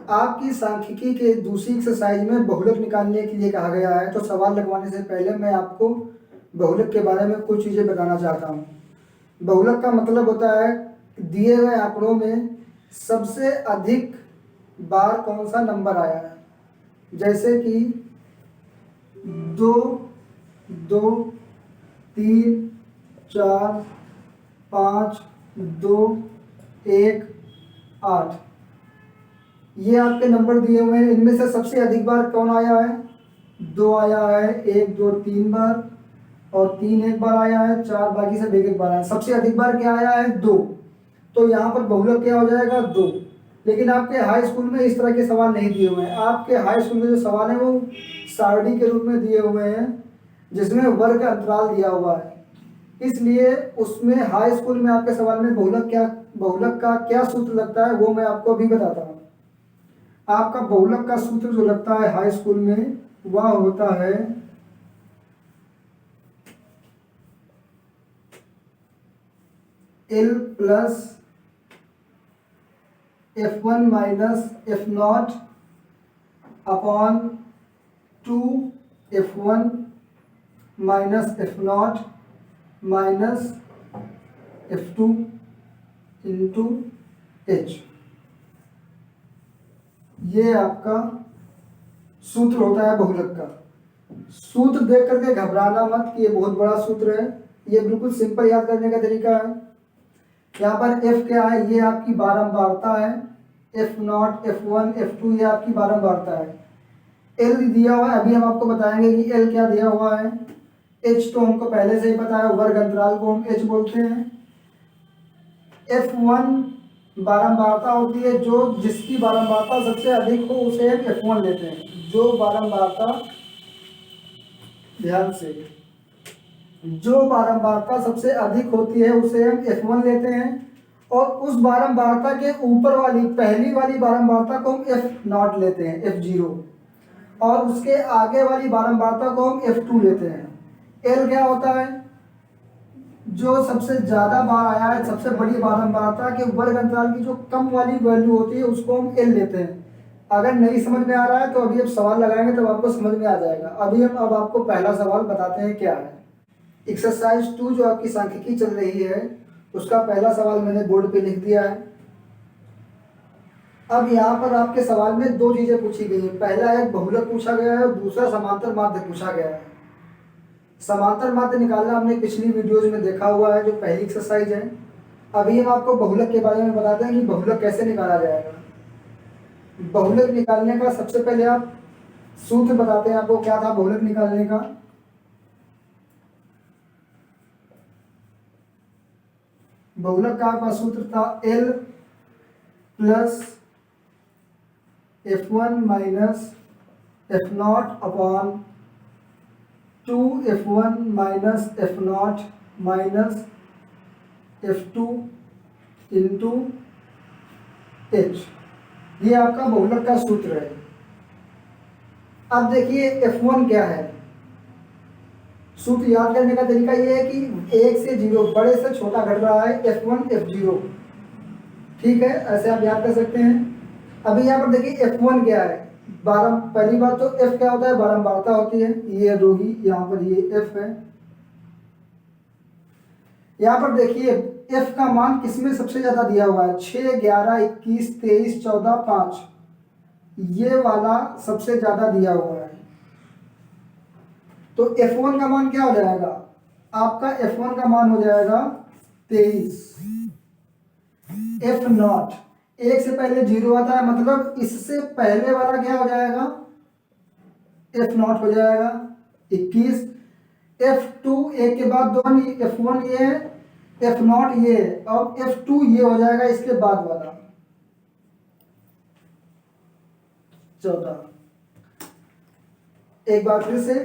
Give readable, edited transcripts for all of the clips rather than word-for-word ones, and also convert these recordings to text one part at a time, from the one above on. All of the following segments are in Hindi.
आपकी सांख्यिकी के दूसरी एक्सरसाइज में बहुलक निकालने के लिए कहा गया है। तो सवाल लगवाने से पहले मैं आपको बहुलक के बारे में कुछ चीज़ें बताना चाहता हूँ। बहुलक का मतलब होता है दिए गए आंकड़ों में सबसे अधिक बार कौन सा नंबर आया है। जैसे कि 2, 2, 3, 4, 5, 2, 1, 8 ये आपके नंबर दिए हुए हैं। इनमें से सबसे अधिक बार कौन आया है? 2 आया है, 1, 2, 3 बार, और 3 एक बार आया है, 4 बाकी सब एक एक बार आया है। सबसे अधिक बार क्या आया है? 2। तो यहाँ पर बहुलक क्या हो जाएगा? 2। लेकिन आपके हाई स्कूल में इस तरह के सवाल नहीं दिए हुए हैं। आपके हाई स्कूल में जो सवाल है वो सारणी के रूप में दिए हुए हैं, जिसमें वर्ग अंतराल दिया हुआ है। इसलिए उसमें हाई स्कूल में आपके सवाल में बहुलक का क्या सूत्र लगता है वो मैं आपको अभी बताता हूँ। आपका बहुलक का सूत्र जो लगता है हाई स्कूल में वह होता है L plus F1 minus F0 upon 2F1 minus F0 minus F2 into H। ये आपका सूत्र होता है बहुलक का। सूत्र देख करके घबराना मत कि ये बहुत बड़ा सूत्र है। ये बिल्कुल सिंपल याद करने का तरीका है। यहाँ पर F क्या है? ये आपकी बारंबारता है। F0, F1, F2 ये आपकी बारंबारता है। L दिया हुआ है, अभी हम आपको बताएंगे कि L क्या दिया हुआ है। H तो हमको पहले से ही पता है, वर्ग अंतराल को हम H बोलते हैं। F1 बारंबारता होती है, जो जिसकी बारंबारता सबसे अधिक हो उसे हम F1 लेते हैं। जो बारंबारता, ध्यान से, जो बारंबारता सबसे अधिक होती है उसे हम F1 लेते हैं, और उस बारंबारता के ऊपर वाली पहली वाली बारंबारता को हम F0 लेते हैं, F0, और उसके आगे वाली बारंबारता को हम F2 लेते हैं। L क्या होता है? जो सबसे ज़्यादा बार आया है, सबसे बड़ी बारंबारता के वर्ग अंतराल की जो कम वाली वैल्यू होती है उसको हम L लेते हैं। अगर नहीं समझ में आ रहा है तो अभी आप सवाल लगाएंगे तब आपको समझ में आ जाएगा। अभी हम अब आपको पहला सवाल बताते हैं क्या है। एक्सरसाइज 2 जो आपकी सांख्यिकी चल रही है उसका पहला सवाल मैंने बोर्ड पे लिख दिया है। अब यहाँ पर आपके सवाल में दो चीज़ें पूछी गई हैं। पहला एक बहुलक पूछा गया है और दूसरा समांतर माध्य पूछा गया है। समांतर माध्य निकालना हमने पिछली वीडियोज में देखा हुआ है, जो पहली एक्सरसाइज है। अभी हम आपको बहुलक के बारे में बताते हैं कि बहुलक कैसे निकाला जाएगा। बहुलक निकालने का सबसे पहले आप सूत्र बताते हैं आपको, क्या था बहुलक निकालने का। बहुलक का आपका सूत्र था L plus F1 minus F0 upon 2F1 minus F0 minus F2 into H। ये आपका बहुलक का सूत्र है। अब देखिए F1 क्या है। सूत्र याद करने का तरीका ये है कि 1 से 0, बड़े से छोटा घट रहा है, F1 F0, ठीक है, ऐसे आप याद कर सकते हैं। अभी यहाँ पर देखिए F1 क्या है। पहली बात तो F क्या होता है? बारंबारता होती है, ये रोगी, यहाँ पर ये F है। यहाँ पर देखिए F का मान किसमें सबसे ज्यादा दिया हुआ है? 6, 11, 21, 23, 14, 5, ये वाला सबसे ज्यादा दिया हुआ है। तो F1 का मान क्या हो जाएगा? आपका F1 का मान हो जाएगा 23। F0, 1 से पहले 0 आता है, मतलब इससे पहले वाला क्या हो जाएगा? F0 हो जाएगा 21। F2, 1 के बाद 2, F1 ये है, F0 ये है, और F2 ये हो जाएगा इसके बाद वाला 14। एक बार फिर से,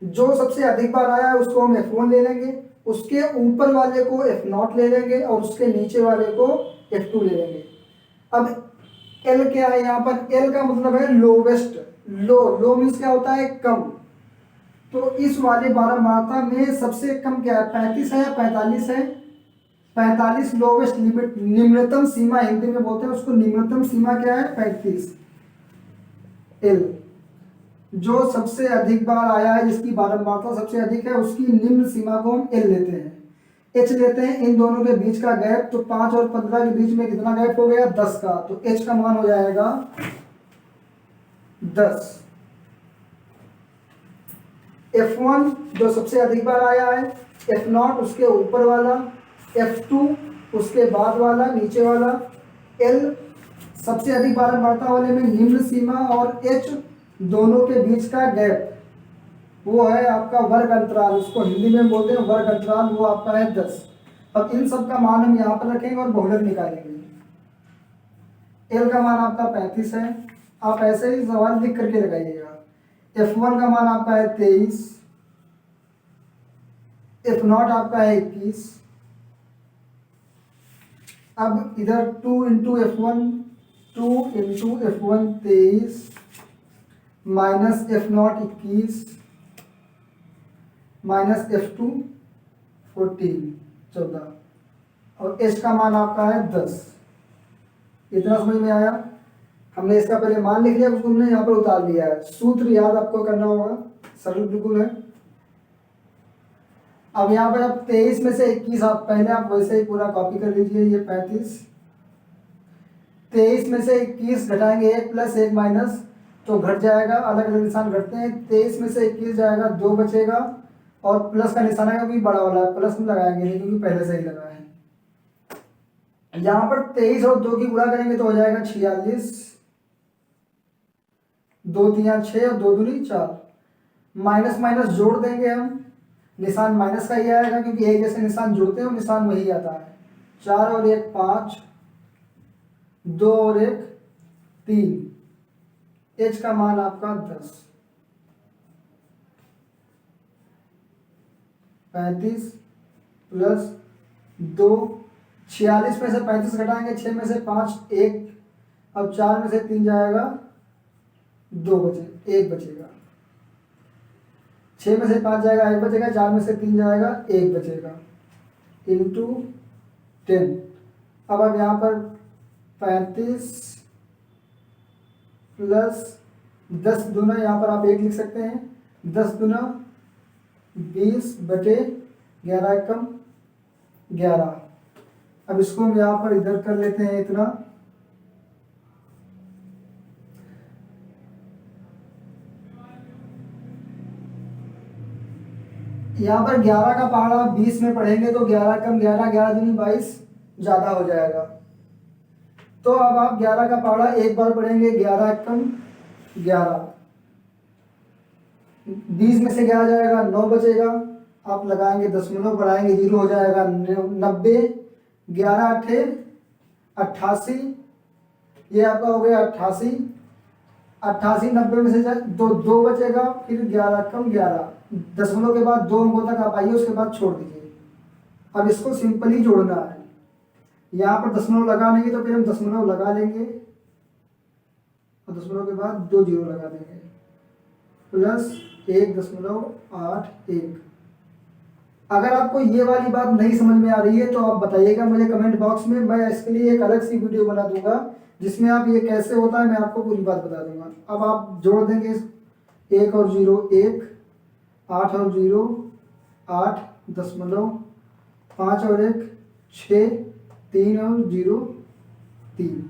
जो सबसे अधिक बार आया है उसको हम F1 ले लेंगे, उसके ऊपर वाले को F0 ले लेंगे, और उसके नीचे वाले को F2 ले लेंगे। अब L क्या है? यहाँ पर L का मतलब है लोवेस्ट। लो मीन्स क्या होता है? कम। तो इस वाले बारंबारता में सबसे कम क्या है? 35 है या 45 है? 45 लोवेस्ट लिमिट, निम्नतम सीमा हिंदी में बोलते हैं उसको। निम्नतम सीमा क्या है? 35। एल। जो सबसे अधिक बार आया है, जिसकी बारंबारता सबसे अधिक है, उसकी निम्न सीमा को हम एल लेते हैं। एच लेते हैं इन दोनों के बीच का गैप, तो 5 और 15 के बीच में कितना गैप हो गया? 10 का। तो एच का मान हो जाएगा 10। F1 जो सबसे अधिक बार आया है, F0 उसके ऊपर वाला, F2 उसके बाद वाला नीचे वाला, L सबसे अधिक बारंबारता वाले में निम्न सीमा, और H दोनों के बीच का गैप, वो है आपका वर्ग अंतराल, उसको हिंदी में बोलते हैं वर्ग अंतराल, वो आपका है 10। अब इन सब का मान हम यहाँ पर रखेंगे और बहुलक निकालेंगे। L का मान आपका 35 है, आप ऐसे ही सवाल लिख करके लगाइएगा। F1 का मान आपका है 23, F0 आपका है 21। अब इधर 2 into F1, 2 into F1 23, minus F0 21, minus F2 14 और H का मान आपका है 10। इतना समझ में आया? हमने इसका पहले मान लिख लिया, उसको हमने यहाँ पर उतार लिया है। सूत्र याद आपको करना होगा, सरल बिल्कुल है। अब यहाँ पर आप 23 में से 21, आप पहले आप वैसे ही पूरा कॉपी कर लीजिए। ये 35, 23 में से 21 घटाएंगे 1 प्लस 1 माइनस, तो घट जाएगा, अलग अलग निशान घटते हैं। 23 में से 21 जाएगा, 2 बचेगा, और प्लस का निशान आएगा, क्योंकि बड़ा वाला है, प्लस में लगाएंगे नहीं क्योंकि पहले से ही लगा है। यहाँ पर 23 और 2 की गुणा करेंगे तो हो जाएगा 46, 2 3 6 और 2 दूनी 4, माइनस माइनस जोड़ देंगे हम, निशान माइनस का ही आएगा क्योंकि एक जैसे निशान जुड़ते हैं निशान वही आता है। 4 और 1 5, 2 और 1 3। H का मान आपका 10। 35 प्लस 2, 46 में से 35 घटाएंगे, 6 में से 5 1, अब 4 में से 3 जाएगा, 2 बचे 1 बचेगा, 6 में से 5 जाएगा 1 बचेगा, 4 में से 3 जाएगा 1 बचेगा, इंटू 10। अब यहाँ पर 35 प्लस 10 दूना, यहाँ पर आप 1 लिख सकते हैं, 10 दूना 20 बटे 11 एकम 11। अब इसको हम यहाँ पर इधर कर लेते हैं इतना, यहाँ पर 11 का पहाड़ा 20 में पढ़ेंगे तो 11 कम 11, 11 दूनी 22 ज़्यादा हो जाएगा। तो अब आप 11 का पहाड़ा एक बार पढ़ेंगे, 11 कम 11, 20 में से 11 जाएगा, 9 बचेगा, आप लगाएंगे दशमलव, बढ़ाएंगे 0 हो जाएगा 90, 11 अट्ठे 88, ये आपका हो गया 88, 88 90 में से दो बचेगा, फिर 11 कम 11, दशमलव के बाद 2 अंकों तक आप आइए, उसके बाद छोड़ दीजिए। अब इसको सिंपली जोड़ना है, यहाँ पर दशमलव लगा लेंगे तो फिर हम दशमलव लगा लेंगे और दशमलव के बाद 2 जीरो लगा देंगे, प्लस 1.81। अगर आपको ये वाली बात नहीं समझ में आ रही है तो आप बताइएगा मुझे कमेंट बॉक्स में, मैं इसके लिए एक अलग सी वीडियो बना दूंगा जिसमें आप ये कैसे होता है मैं आपको पूरी बात बता दूंगा। अब आप जोड़ देंगे 1 और 0 1, 8 और 0 8, दशमलव 5 और 1 6, 3 और 0 3।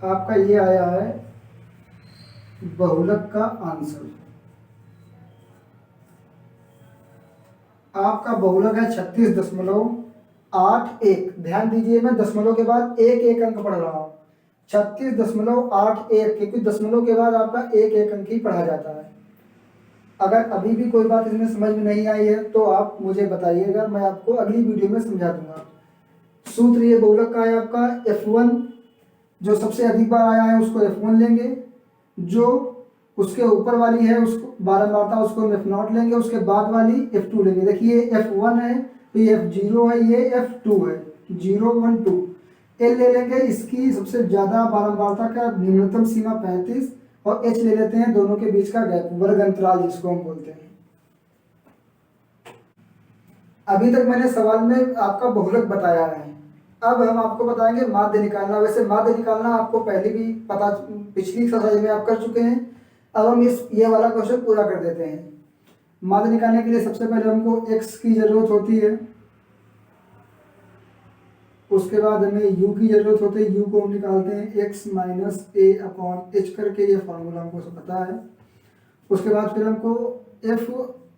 आपका ये आया है बहुलक का आंसर। आपका बहुलक है 36.81। ध्यान दीजिए मैं दशमलव के बाद एक एक अंक पढ़ रहा हूँ, 36.81, क्योंकि दशमलव के बाद आपका एक एक अंक ही पढ़ा जाता है। अगर अभी भी कोई बात इसमें समझ में नहीं आई है तो आप मुझे बताइएगा, मैं आपको अगली वीडियो में समझा दूंगा। सूत्र ये बहुलक का है आपका, F1 जो सबसे अधिक बार आया है उसको F1 लेंगे, जो उसके ऊपर वाली है उसको बारंबारता उसको हम F0 लेंगे, उसके बाद वाली F2 लेंगे। देखिए F1 है तो ये F0 है, ये F2 है, 0 1 2। L ले लेंगे, इसकी सबसे ज़्यादा बारंबारता का न्यूनतम सीमा 35, और H ले लेते हैं दोनों के बीच का गैप, वर्ग अंतराल जिसको हम बोलते हैं। अभी तक मैंने सवाल में आपका बहुलक बताया है, अब हम आपको बताएंगे माध्य निकालना। वैसे माध्य निकालना आपको पहले भी पता, पिछली एक्सरसाइज में आप कर चुके हैं। अब हम ये वाला क्वेश्चन पूरा कर देते हैं। माध्य निकालने के लिए सबसे पहले हमको x की जरूरत होती है, उसके बाद हमें u की जरूरत होती है। u को हम निकालते हैं x माइनस ए अपॉन एच करके, ये फॉर्मूला हमको सब पता है। उसके बाद फिर हमको f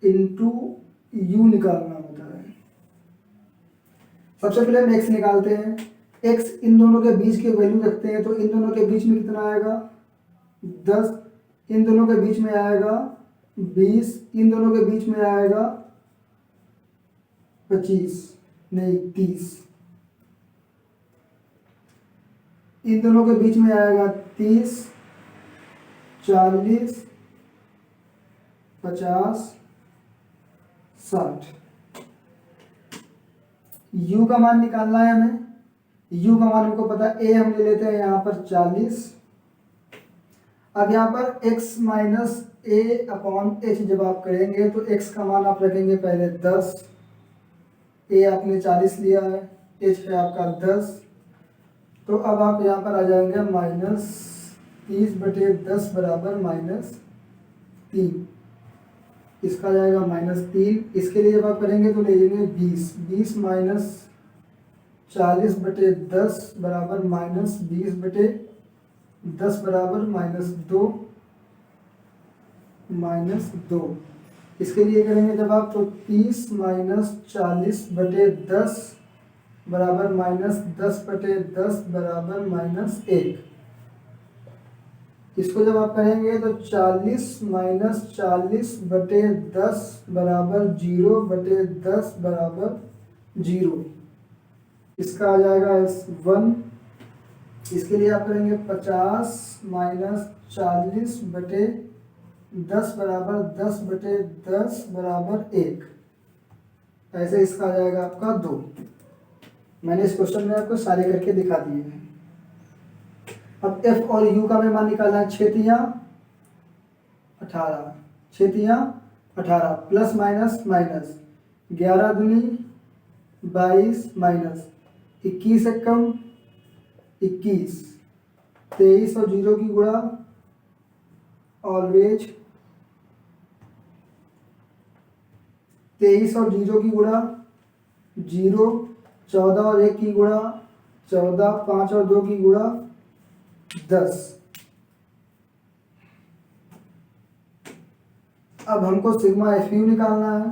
इंटू यू निकालना होता है। सबसे पहले हम x निकालते हैं। x इन दोनों के बीच की वैल्यू रखते हैं, तो इन दोनों के बीच में कितना आएगा 10, इन दोनों के बीच में आएगा 20, इन दोनों के बीच में आएगा 25 नहीं 30, इन दोनों के बीच में आएगा 30, 40, 50, 60। u का मान निकालना है हमें। u का मान हमको पता है, a हम ले लेते हैं यहाँ पर 40। अब यहाँ पर x माइनस ए अपॉन एच जब आप करेंगे तो x का मान आप रखेंगे पहले 10, a आपने 40 लिया है, h है आपका 10, तो अब आप यहाँ पर आ जाएंगे -30/10 बराबर -3। इसका जाएगा -3। इसके लिए जब आप करेंगे तो ले लेंगे 20, 20 माइनस 40/10 बराबर -20/10 बराबर -2। इसके लिए करेंगे जब आप तो 30 माइनस 40/10 बराबर -10/10 बराबर -1। इसको जब आप करेंगे तो 40 माइनस 40/10 बराबर 0/10 बराबर 0। इसका आ जाएगा 1। इसके लिए आप करेंगे 50 माइनस 40/10 बराबर 10/10 बराबर 1। ऐसे इसका आ जाएगा आपका 2। मैंने इस क्वेश्चन में आपको सारे करके दिखा दिए हैं। अब f और u का हमें मान निकालना है। 6 तियां 18, 6 तियां 18 प्लस माइनस माइनस 11 दूनी 22 माइनस 21 एकम 21, 23 और 0 की गुणा ऑलवेज 23 और 0 की गुणा 0, 14 और 1 की गुणा 14, 5 और 2 की गुणा 10। अब हमको सिग्मा एफ यू निकालना है।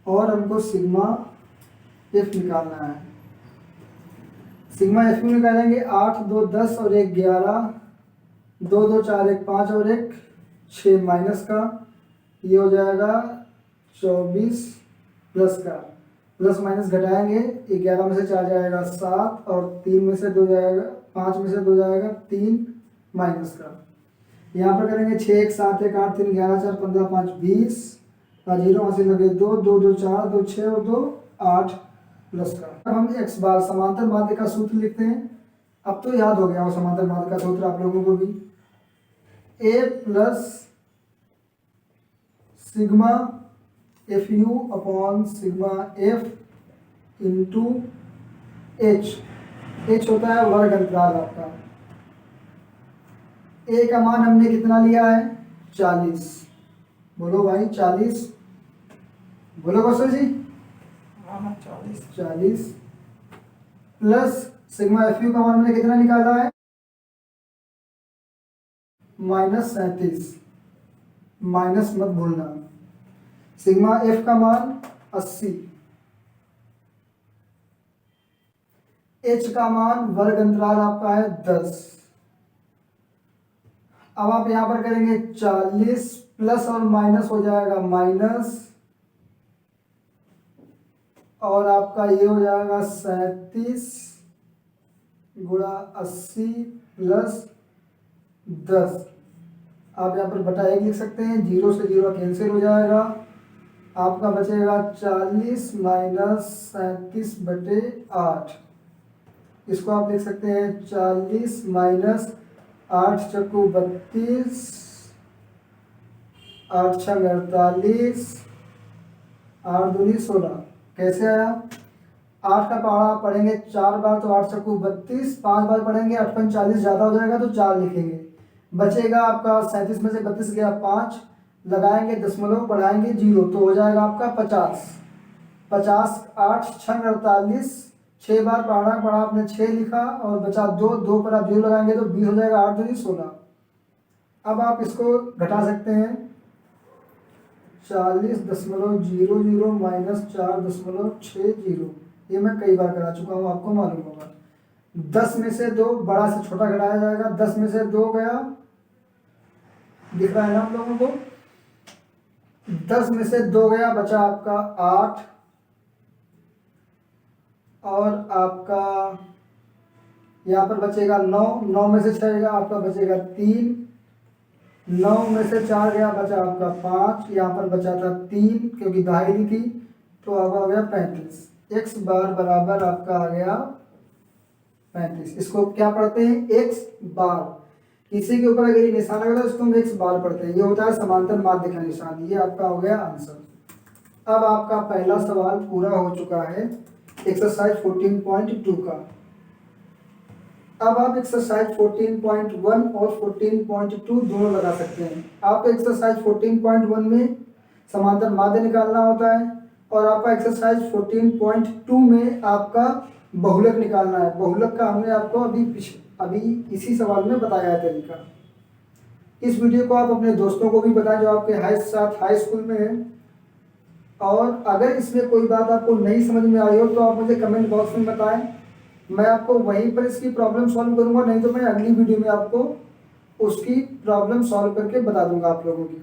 और हमको सिग्मा एफ निकालना है। सिग्मा एफ यू निकालेंगे 8, 2, 10 और 1, 11, 2, 2, 4, 1, 5 और 1, 6 माइनस का, ये हो जाएगा 24 प्लस का, प्लस माइनस घटाएंगे, 11 में से 4 जाएगा 7 और 3 में से 2 जाएगा, 5 में से 2 जाएगा 3 माइनस का। यहाँ पर करेंगे 6, 1, 7, 1, 8, 3, 11, 4, 15, 5, 20 और 0 वहाँ से लगे 2, 2, 2, 4, 2, 6 और 2 8 प्लस का। अब हम x बार समांतर माध्य का सूत्र लिखते हैं। अब तो याद हो गया वो समांतर माध्य का सूत्र आप लोगों को भी। a plus sigma F you upon sigma F into H. H होता है वर्ग अंतराल आपका। ए का मान हमने कितना लिया है 40। बोलो भाई 40, बोलो कौशल जी 40 प्लस सिग्मा एफ यू का मान हमने कितना निकाला है -37। माइनस मत भूलना। सिग्मा एफ का मान 80। एच का मान वर्ग अंतराल आपका है 10। अब आप यहां पर करेंगे 40 प्लस और माइनस हो जाएगा माइनस, और आपका ये हो जाएगा 37 गुणा 80 प्लस 10। आप यहाँ पर बटा 1 लिख सकते हैं, 0 से 0 कैंसिल हो जाएगा। आपका बचेगा 40 माइनस 37/8। इसको आप लिख सकते हैं 40 माइनस 8 चक्कू 32, 8 छंग 48, 8 दूनी 16। कैसे आया? 8 का पहाड़ा पढ़ेंगे 4 बार तो 8 चक्कू 32, 5 बार पढ़ेंगे 8 पंच 40, ज़्यादा हो जाएगा तो 4 लिखेंगे। बचेगा आपका 37 में से 32 गया 5, लगाएंगे दशमलव बढ़ाएंगे 0 तो हो जाएगा आपका 50। 50 8 6 48, 6 बार पढ़ा पढ़ा आपने 6 लिखा और बचा 2, 2 पर आप 0 लगाएंगे तो 20 हो जाएगा। 8 दूनी 16। अब आप इसको घटा सकते हैं। 40.00 माइनस 4.60, ये मैं कई बार करा चुका हूँ, आपको मालूम होगा। 10 में से 2 बड़ा से छोटा घटाया जाएगा। 10 में से 2 गया, दिख रहा है ना आप लोगों को? 10 में से 2 गया, बचा आपका 8 और आपका यहाँ पर बचेगा 9। 9 में से 6 गया, आपका बचेगा 3। 9 में से 4 गया, बचा आपका 5। यहाँ पर बचा था 3 क्योंकि दहाई थी, तो अब आ गया 35। x बार बराबर आपका आ गया 35। इसको क्या पढ़ते हैं? x बार। किसी के ऊपर अगर ये निशान लगा तो इसको हम x बार पढ़ते हैं। ये होता है समांतर माध्य का निशान। ये आपका हो गया आंसर। अब आपका पहला सवाल पूरा हो चुका है एक्सरसाइज 14.2 का। अब आप एक्सरसाइज 14.1 और 14.2 दोनों लगा सकते हैं। आप एक्सरसाइज 14.1 में समांतर माध्य निकालना होता है और आपका एक्सरसाइज 14.2 में आपका बहुलक निकालना है। बहुलक का हमने आपको अभी इसी सवाल में बताया है तरीका। इस वीडियो को आप अपने दोस्तों को भी बताएं जो आपके हाई स्कूल में है। और अगर इसमें कोई बात आपको नहीं समझ में आई हो तो आप मुझे कमेंट बॉक्स में बताएं, मैं आपको वहीं पर इसकी प्रॉब्लम सॉल्व करूंगा, नहीं तो मैं अगली वीडियो में आपको उसकी प्रॉब्लम सॉल्व करके बता दूंगा आप लोगों की।